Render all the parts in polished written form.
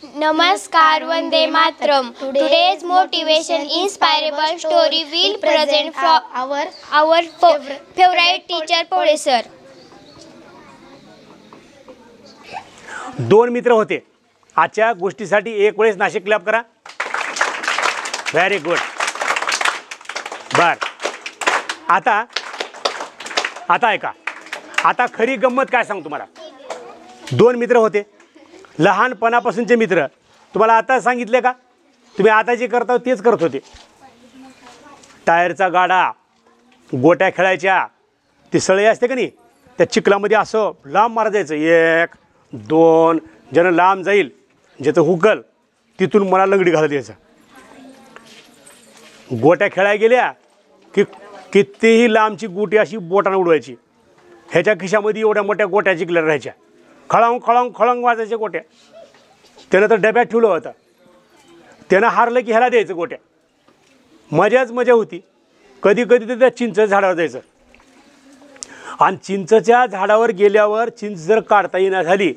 Namaskar, Vande Matram. Today's motivation inspirable story will present from our favorite teacher, Pole sir. दोन मित्र होते. आजच्या गोष्टीसाठी एक वेळेस नाशिक क्लॅप करा. Very good. बर आता ऐका. आता खरी गंमत काय सांगू तुम्हाला. दोन मित्र होते, लहानपणापासूनचे मित्र. तुम्हाला आता सांगितले का, तुम्ही आता जे करता तेच करत होते. टायरचा गाडा, गोट्या खेळायच्या, ती सळई असते का नाही, त्या चिखलामध्ये असं लांब मारा जायचं. 1 2 ज्यानं लांब जाईल, ज्याचं हुकल तिथून मला लंगडी घालत यायचं. गोट्या खेळायला गेल्या की कितीही लांबची गोटी अशी बोटानं उडवायची. ह्याच्या खिशामध्ये एवढ्या मोठ्या गोट्या चिखल्या राहायच्या. खळांग खळांग खळांग वाजायच्या गोट्या. त्यानं तर डब्यात ठेवलं होतं. त्यानं हारलं की ह्याला द्यायचं गोट्या. मजाच मजा होती. कधी कधी तर त्या चिंच झाडावर जायचं. आणि चिंचच्या झाडावर गेल्यावर चिंच जर काढता येईना झाली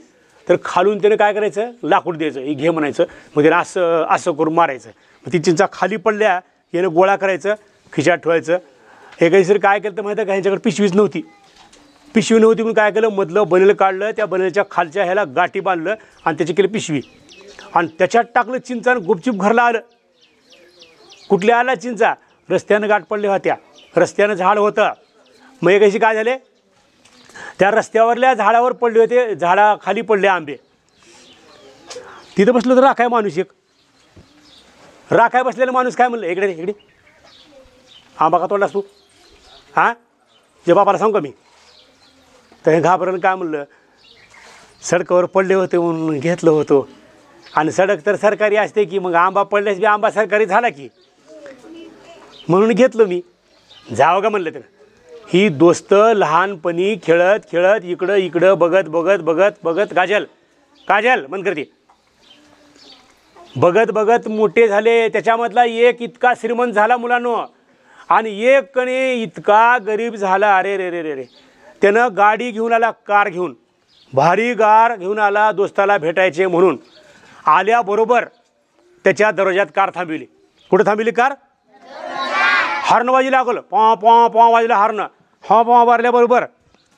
तर खालून त्यानं काय करायचं, लाकूड द्यायचं. हे घे म्हणायचं. मग त्यानं असं असं करून मारायचं. मग ती चिंचा खाली पडल्या यानं गोळा करायचं, खिशात ठेवायचं. हे काहीतरी काय केलं तर माहिती आहे का, ह्यांच्याकडे पिशवीच नव्हती. पिशवी नव्हती म्हणून काय केलं, मधलं बनेल काढलं, त्या बनेलच्या खालच्या ह्याला गाठी बांधलं आणि त्याची केली पिशवी आणि त्याच्यात टाकलं चिंचानं. गुपचूप घरला आलं. कुठल्या आला चिंचा, रस्त्यानं गाठ पडल्या होत्या. रस्त्यानं झाड होतं. मग हे कशी काय झाले, त्या रस्त्यावरल्या झाडावर पडले होते, झाडाखाली पडले आंबे. तिथं बसलो तर राखाय माणूस एक. राखाय बसलेला माणूस काय म्हणलं, इकडे इकडे आंबा का तोडलास तू. हां जे बापाला सांगू का मी. तर हे घाबरून काय म्हणलं, सडकावर पडले होते म्हणून घेतलं होतं. आणि सडक तर सरकारी असते की, मग आंबा पडल्यास बी आंबा सरकारी झाला की, म्हणून घेतलं मी. जावं का म्हणलं त्यानं. ही दोस्त लहानपणी खेळत खेळत इकडं इकडं बघत बघत बघत बघत काजल बंद करते, बघत बघत मोठे झाले. त्याच्यामधला एक इतका श्रीमंत झाला मुलांनो, आणि एक कणे इतका गरीब झाला. अरे रे रे रे रे. त्यानं गाडी घेऊन आला, कार घेऊन, भारी कार घेऊन आला दोस्ताला भेटायचे म्हणून. आल्याबरोबर त्याच्या दरवाजात कार थांबविली. कुठं थांबविली कार, हॉर्न वाजी लागलं. पॉ पॉ पॉ वाजलं हॉर्न. हा पॉ मारल्याबरोबर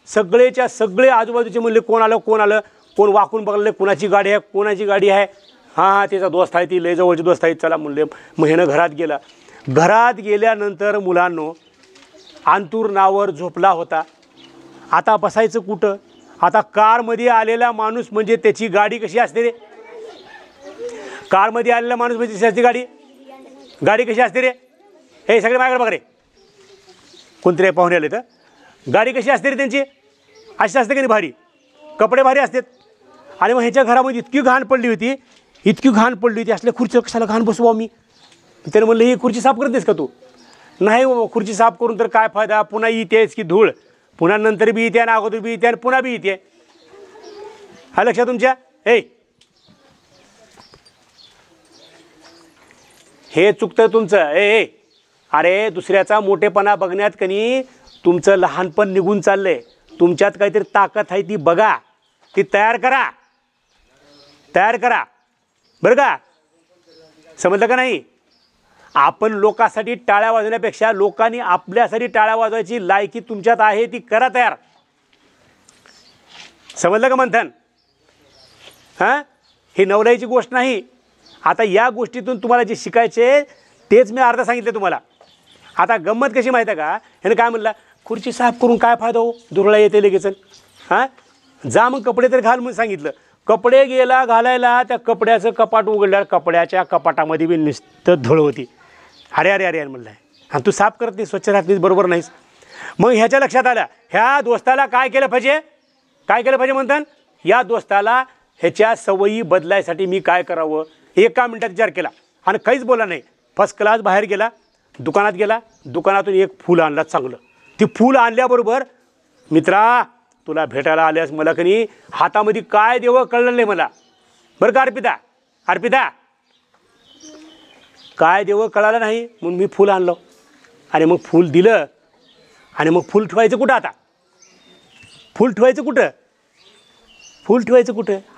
सगळेच्या सगळे आजूबाजूचे म्हणले कोण आलं कोण आलं. कोण वाकून बघले कोणाची गाडी आहे कोणाची गाडी आहे. हां त्याचा दोस्त आहे, ती लय जवळची दोस्त आहे, चला म्हणले. मग ह्यानं घरात गेला. घरात गेल्यानंतर मुलांनो अंतूर नावर झोपला होता. आता बसायचं कुठं. आता कारमध्ये आलेला माणूस म्हणजे त्याची गाडी कशी असते रे. कारमध्ये आलेला माणूस म्हणजे त्याची गाडी कशी असते रे. हे सगळे माझ्याकडे बघ रे. कोणतरी पाहुणे आले तर गाडी कशी असते रे त्यांची, अशी असते की नाही, भारी कपडे भारी असतात. आणि मग ह्याच्या घरामध्ये इतकी घाण पडली होती असल्या खुर्ची कशाला घाण बसवा मी. त्याने म्हणलं ही खुर्ची साफ करतेस का तू. नाही बाबा खुर्ची साफ करून तर काय फायदा, पुन्हा येतेच की धूळ, पुन्हा नंतर बी येते आणि अगोदर बी येते आणि पुन्हा बी येते. हा लक्षात तुमच्या. हे चुकतं तुमचं. अरे दुसऱ्याचा मोठेपणा बघण्यात कनी तुमचं लहानपण निघून चाललंय. तुमच्यात काहीतरी ताकद आहे ती बघा, ती तयार करा बरं का. समजलं का नाही. आपण लोकांसाठी टाळ्या वाजवण्यापेक्षा लोकांनी आपल्यासाठी टाळ्या वाजवायची लायकी तुमच्यात आहे, ती करा तयार. समजलं का मंथन. हां ही नवलाईची गोष्ट नाही. आता या गोष्टीतून तुम्हाला जे शिकायचे तेच मी अर्धा सांगितले तुम्हाला. आता गंमत कशी माहिती आहे का, ह्यानं काय म्हणला, खुर्ची साफ करून काय फायदा हो, धुरळा येते लगेच. हां जा मग कपडे तर घाल म्हणून सांगितलं. कपडे गेला घालायला, त्या कपड्याचं कपाट उघडल्यावर कपड्याच्या कपाटामध्ये बी नुसतं धूळ होती. अरे अरे अरे म्हणलं, आणि तू साफ करत नाही, स्वच्छ राहत नाही, बरोबर नाहीस. मग ह्याच्या लक्षात आलं, ह्या दोस्ताला काय केलं पाहिजे म्हणतात. या दोस्ताला ह्याच्या सवयी बदलायसाठी मी काय करावं, 1 मिनिटात विचार केला आणि काहीच बोला नाही. फर्स्ट क्लास बाहेर गेला, दुकानात गेला, दुकानातून एक फूल आणलं चांगलं. ती फूल आणल्याबरोबर, मित्रा तुला भेटायला आल्यास मला कनी हातामध्ये काय देवं कळलं नाही मला, बरं का अर्पिता काय देवं कळालं नाही म्हणून मी फूल आणलं. आणि मग फूल दिलं. आणि मग फूल ठेवायचं कुठं आता, फूल ठेवायचं कुठं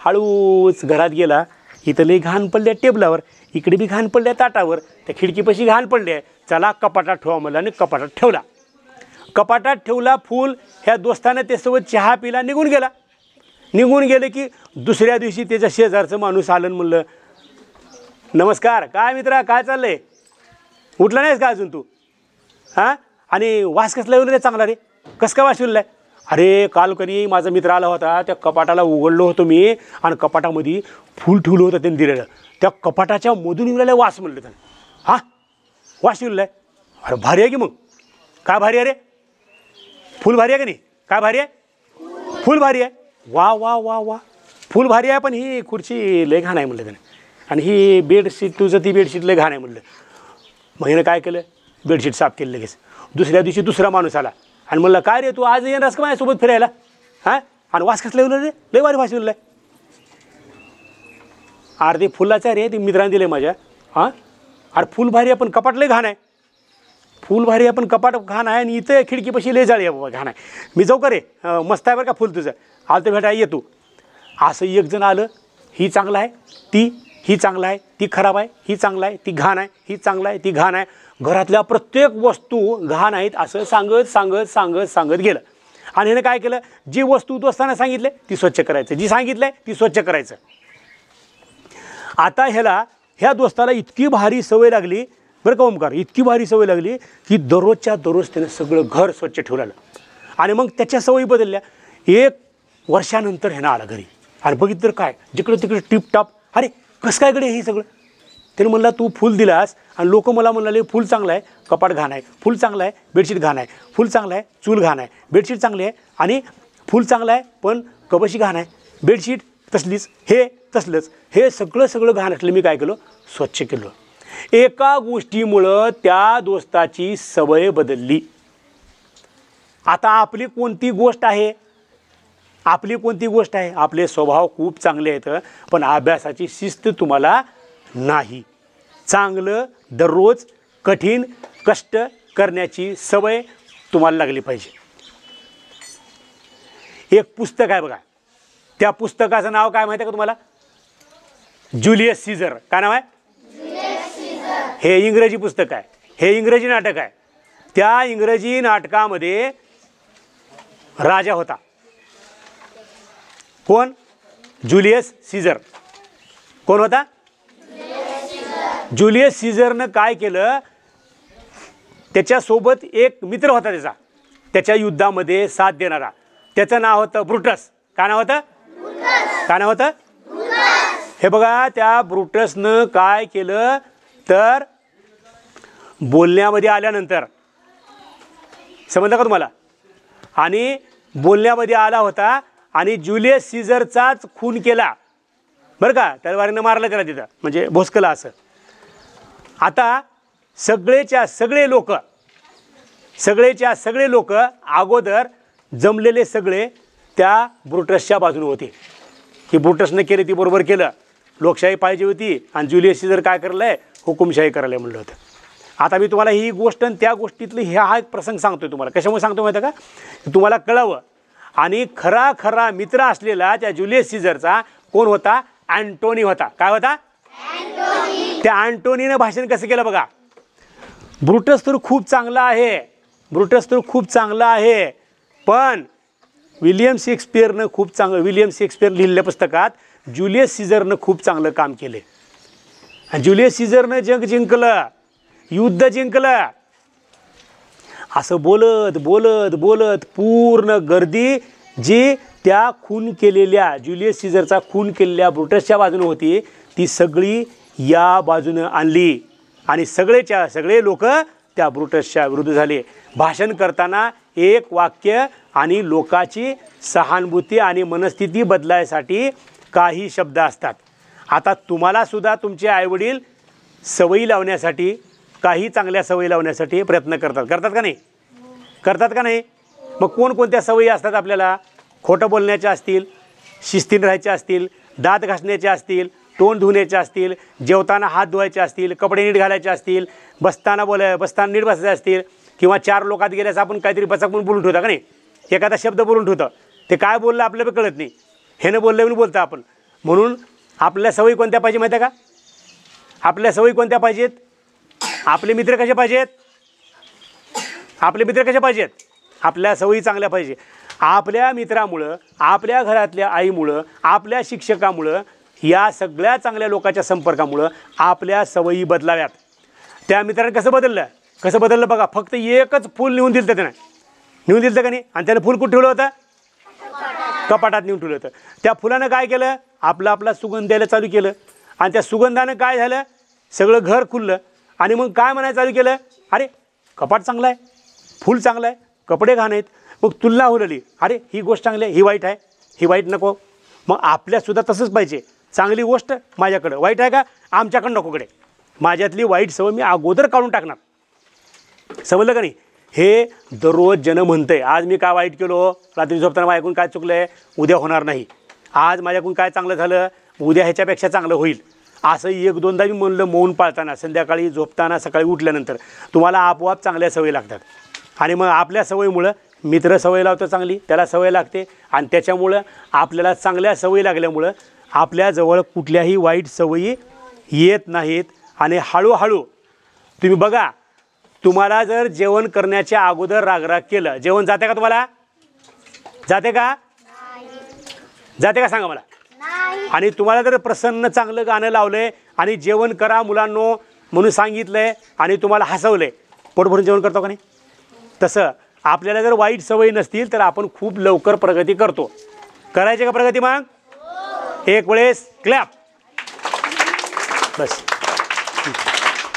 हळूच घरात गेला. इथं लई घाण पडल्या टेबलावर, इकडे बी घाण पडल्या ताटावर, त्या खिडकीपाशी घाण पडली आहे, चला कपाटात ठेवा म्हणलं आणि कपाटात ठेवला. कपाटात ठेवला फूल. ह्या दोस्तानं त्यासोबत चहा पिला, निघून गेला. निघून गेले की दुसऱ्या दिवशी त्याच्या शेजारचं माणूस आलं म्हणलं, नमस्कार, काय मित्रा, काय चाललंय, उठला नाहीस का अजून तू? हां, आणि वास कसला येऊ रे चांगला रे, कसं काय वास येऊलाय? अरे काल कधी माझा मित्र आला होता, त्या कपाटाला उघडलो होतो मी आणि कपाटामध्ये फूल ठेवलं होतं त्यांनी दिलेलं, त्या कपाटाच्या मधून येऊला वास म्हणलं त्यानं. हां, वास येऊलाय? अरे भारी आहे की, मग काय भारी आहे रे, फुल भारी आहे का नाही? काय भारी आहे? फुल भारी आहे. वा वा वा वा, फुल भारी आहे, पण ही खुर्ची लय घाण आहे म्हणलं त्यानं, आणि ही बेडशीट, तुझं ती बेडशीट लय घाण आहे म्हणलं. मग हिनं काय केलं, बेडशीट साफ केलं लगेच. दुसऱ्या दिवशी दुसरा माणूस आला आणि म्हणलं, काय रे तू आज येणारस का माझ्यासोबत फिरायला? हां, आणि वास कसला येऊ रे, लय भारी वास येऊ. अरे ते फुलाचा रे, ते मित्रांनी दिले माझ्या. हां, अरे फुल भारी आहे पण कपाट लय घाण आहे. फुल भारी आहे पण कपाट घाण आहे, आणि इथं खिडकीपाशी लय जाळी आहे बाबा, घाण आहे. मी जाऊ का रे, मस्त आहे बरं का फुल तुझं, आलं तर भेटाय येतो. असं एक जण आलं, ही चांगलं आहे, ही चांगलं आहे, ती खराब आहे, ही चांगलं आहे, ती घाण आहे, ही चांगलं आहे, ती घाण आहे. घरातल्या प्रत्येक वस्तू घाण आहेत असं सांगत सांगत सांगत सांगत गेलं. आणि ह्यानं काय केलं, जी वस्तू दोस्ताना सांगितले ती स्वच्छ करायचं, जी सांगितलं आहे ती स्वच्छ करायचं. आता ह्या दोस्ताला इतकी भारी सवय लागली बरं का ओमकार, इतकी भारी सवय लागली की दररोजच्या दररोज त्यानं सगळं घर स्वच्छ ठेवलं. आणि मग त्याच्या सवयी बदलल्या. 1 वर्षानंतर ह्यानं आला घरी आणि बघितलं तर काय, जिकडं तिकडे टिपटाप. अरे कसं काय कडे हे सगळं? त्यानं म्हणला, तू फुल दिलास आणि लोक मला म्हणाले फुल चांगलं आहे, कपाट घाण आहे, फुल चांगलं आहे, बेडशीट घाण आहे, फुल चांगलं आहे, चूल घाण आहे, बेडशीट चांगली आहे, आणि फुल चांगलं आहे पण कबशी घाण आहे, बेडशीट तसलीच, हे तसलंच, हे सगळं घाण असलं. मी काय केलं, स्वच्छ केलं. एका गोष्टीमुळं त्या दोस्ताची सवय बदलली. आता आपली कोणती गोष्ट आहे, आपले स्वभाव खूप चांगले आहेत पण अभ्यासाची शिस्त तुम्हाला नाही. चांगलं दररोज कठीण कष्ट करण्याची सवय तुम्हाला लागली पाहिजे. एक पुस्तक आहे बघा, त्या पुस्तकाचं नाव काय माहिती आहे का तुम्हाला? Julius Caesar. काय नाव आहे? हे इंग्रजी पुस्तक आहे, हे इंग्रजी नाटक आहे. त्या इंग्रजी नाटकामध्ये राजा होता. कोण? Julius Caesar. कोण होता? ज्युलियस सीझरनं काय केलं, त्याच्यासोबत एक मित्र होता त्याच्या युद्धामध्ये साथ देणारा, त्याचं नाव होतं ब्रुटस. काय नाव होतं? हे बघा, त्या ब्रुटसनं काय केलं तर बोलण्यामध्ये आल्यानंतर, समजलं का तुम्हाला? आणि बोलण्यामध्ये आला होता आणि ज्युलियस सीझरचाच खून केला बरं का, तलवारीनं मारलं त्याला तिथं, म्हणजे भोसकला असं. आता सगळेच्या सगळे लोक अगोदर जमलेले सगळे त्या ब्रुटसच्या बाजूने होते, की ब्रुटसनं केले ती बरोबर केलं, लोकशाही पाहिजे होती, आणि ज्युलियस सीझर काय करलं आहे, हुकुमशाही करायला म्हणलं होतं. आता मी तुम्हाला ही गोष्ट आणि त्या गोष्टीतली हा एक प्रसंग सांगतोय तुम्हाला. कशामुळे सांगतो माहिती आहे का, तुम्हाला कळावं. आणि खरा मित्र असलेला त्या ज्युलियस सीझरचा कोण होता? अँटोनी होता. काय होता? त्या अँटोनीनं भाषण कसं केलं बघा. ब्रुटस तर खूप चांगला आहे, पण विलियम शेक्सपियर लिहिलेल्या पुस्तकात ज्युलियस सीझरनं खूप चांगलं काम केले. आणि ज्युलियस सीझरनं जग जिंकलं, युद्ध जिंकलं. असं बोलत पूर्ण गर्दी जी त्या ज्युलियस सीझरचा खून केलेल्या ब्रुटसच्या बाजूने होती, ती सगळी या बाजूनं आणली आणि सगळे लोक त्या ब्रुटसच्या विरुद्ध झाले. भाषण करताना एक वाक्य आणि लोकाची सहानुभूती आणि मनस्थिती बदलायसाठी काही शब्द असतात. आता तुम्हाला सुद्धा तुमचे आईवडील सवयी लावण्यासाठी, काही चांगल्या सवयी लावण्यासाठी प्रयत्न करतात का नाही? मग कोणकोणत्या सवयी असतात आपल्याला? खोटं बोलण्याच्या असतील, शिस्तीने राहायच्या असतील, दात घासण्याच्या असतील, तोंड धुण्याचे असतील, जेवताना हात धुवायचे असतील, कपडे नीट घालायचे असतील, बसताना नीट बसायचे असतील, किंवा 4 लोकात गेल्यास आपण काहीतरी बचकून बोलून ठेवता का नाही, एखादा शब्द बोलून ठेवतं, ते काय बोललं आपल्याला कळत नाही, ह्यानं बोललं म्हणून बोलतं आपण. म्हणून आपल्या सवयी कोणत्या पाहिजे माहिती आहे का? आपल्या सवयी कोणत्या पाहिजेत? आपले मित्र कसे पाहिजेत? आपले मित्र कसे पाहिजेत? आपल्या सवयी चांगल्या पाहिजे. आपल्या मित्रामुळं, आपल्या घरातल्या आईमुळं, आपल्या शिक्षकामुळं, या सगळ्या चांगल्या लोकांच्या संपर्कामुळं आपल्या सवयी बदलाव्यात. त्या मित्राने कसं बदललं बघा. फक्त एकच फूल नेऊन दिलं त्यानं, नेऊन दिलं का नाही? आणि त्यानं फूल कुठं ठेवलं होतं? कपाटात नेऊन ठेवलं होतं. त्या फुलानं काय केलं? आपला सुगंध द्यायला चालू केलं. आणि त्या सुगंधानं काय झालं? सगळं घर खुललं. आणि मग काय म्हणायला चालू केलं? अरे कपाट चांगलं आहे, फूल चांगलं आहे, कपडे घाण आहेत. मग तुलना होलली. अरे ही गोष्ट चांगली आहे, ही वाईट आहे, ही वाईट नको. मग आपल्यासुद्धा तसंच पाहिजे. चांगली गोष्ट माझ्याकडं, वाईट आहे का? आमच्याकडं नकोकडे. माझ्यातली वाईट सवय मी अगोदर काढून टाकणार. समजलं का नाही? हे दररोज जन म्हणतंय, आज मी काय वाईट केलो, रात्री झोपताना माझ्याकडून काय चुकलं आहे, उद्या होणार नाही. आज माझ्याकडून काय चांगलं झालं, उद्या ह्याच्यापेक्षा चांगलं होईल. असं एक दोनदा मी म्हणलं मौन पाळताना, संध्याकाळी झोपताना, सकाळी उठल्यानंतर तुम्हाला आपोआप चांगल्या सवयी लागतात. आणि मग आपल्या सवयीमुळं मित्र सवय लावतो चांगली, त्याला सवय लागते. आणि त्याच्यामुळं आपल्याला चांगल्या सवयी लागल्यामुळं आपल्याजवळ कुठल्याही वाईट सवयी येत नाहीत. आणि हळूहळू तुम्ही बघा, तुम्हाला जर जेवण करण्याच्या अगोदर रागराग केलं, जेवण जाते का तुम्हाला? जाते का? जाते का सांगा मला. आणि तुम्हाला जर प्रसन्न चांगलं गाणं लावलंय आणि जेवण करा मुलांनो म्हणून सांगितलंय आणि तुम्हाला हसवलंय, पोट भरून जेवण करतो का नाही? तसं आपल्याला जर वाईट सवयी नसतील तर आपण खूप लवकर प्रगती करतो. करायची का प्रगती? मग एक वेळेस क्लॅप. बस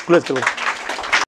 क्लोज करू.